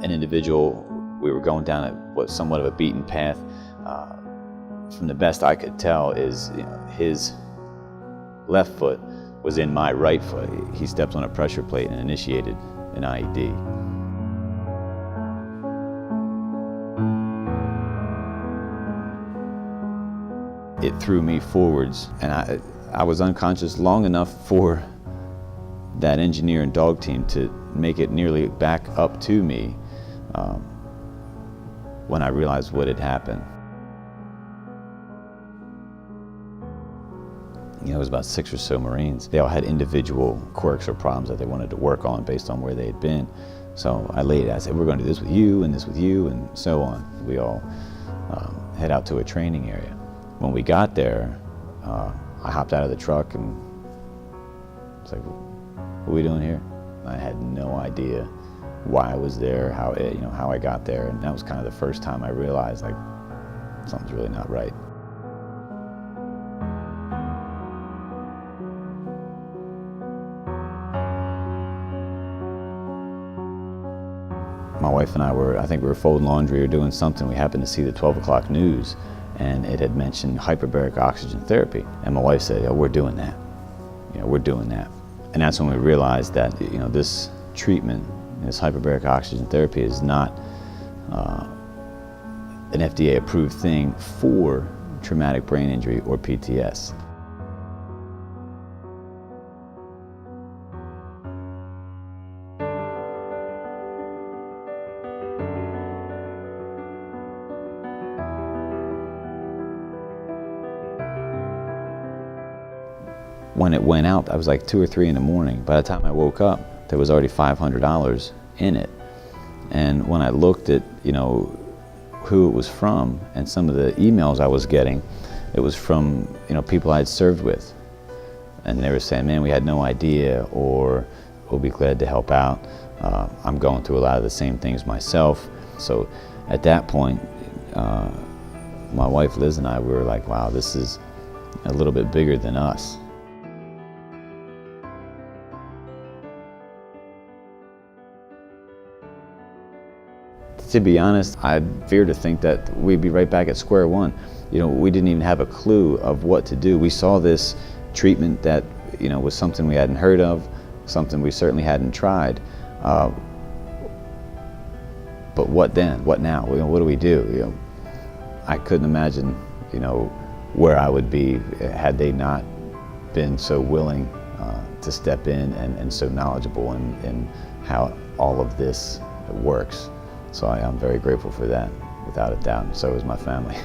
an individual. We were going down what somewhat of a beaten path. From the best I could tell is his left foot was in my right foot. He stepped on a pressure plate and initiated an IED. It threw me forwards, and I was unconscious long enough for that engineer and dog team to make it nearly back up to me when I realized what had happened. It was about 6 or so Marines. They all had individual quirks or problems that they wanted to work on based on where they had been. So I laid it. I said, we're going to do this with you, and this with you, and so on. We all head out to a training area. When we got there, I hopped out of the truck and was like, what are we doing here? I had no idea why I was there, how I got there, and that was kind of the first time I realized, like, something's really not right. My wife and I think we were folding laundry or doing something. We happened to see the 12 o'clock news, and it had mentioned hyperbaric oxygen therapy. And my wife said, we're doing that. We're doing that. And that's when we realized that, this treatment, this hyperbaric oxygen therapy is not an FDA-approved thing for traumatic brain injury or PTSD. When it went out, I was like 2 or 3 in the morning. By the time I woke up, there was already $500 in it. And when I looked at, who it was from and some of the emails I was getting, it was from, people I'd served with. And they were saying, man, we had no idea, or we'll be glad to help out. I'm going through a lot of the same things myself. So at that point, my wife Liz and I, we were like, wow, this is a little bit bigger than us. To be honest, I fear to think that we'd be right back at square one. We didn't even have a clue of what to do. We saw this treatment that, was something we hadn't heard of, something we certainly hadn't tried. But what then? What now? What do we do? I couldn't imagine, where I would be had they not been so willing to step in and so knowledgeable in how all of this works. So I'm very grateful for that, without a doubt, and so is my family.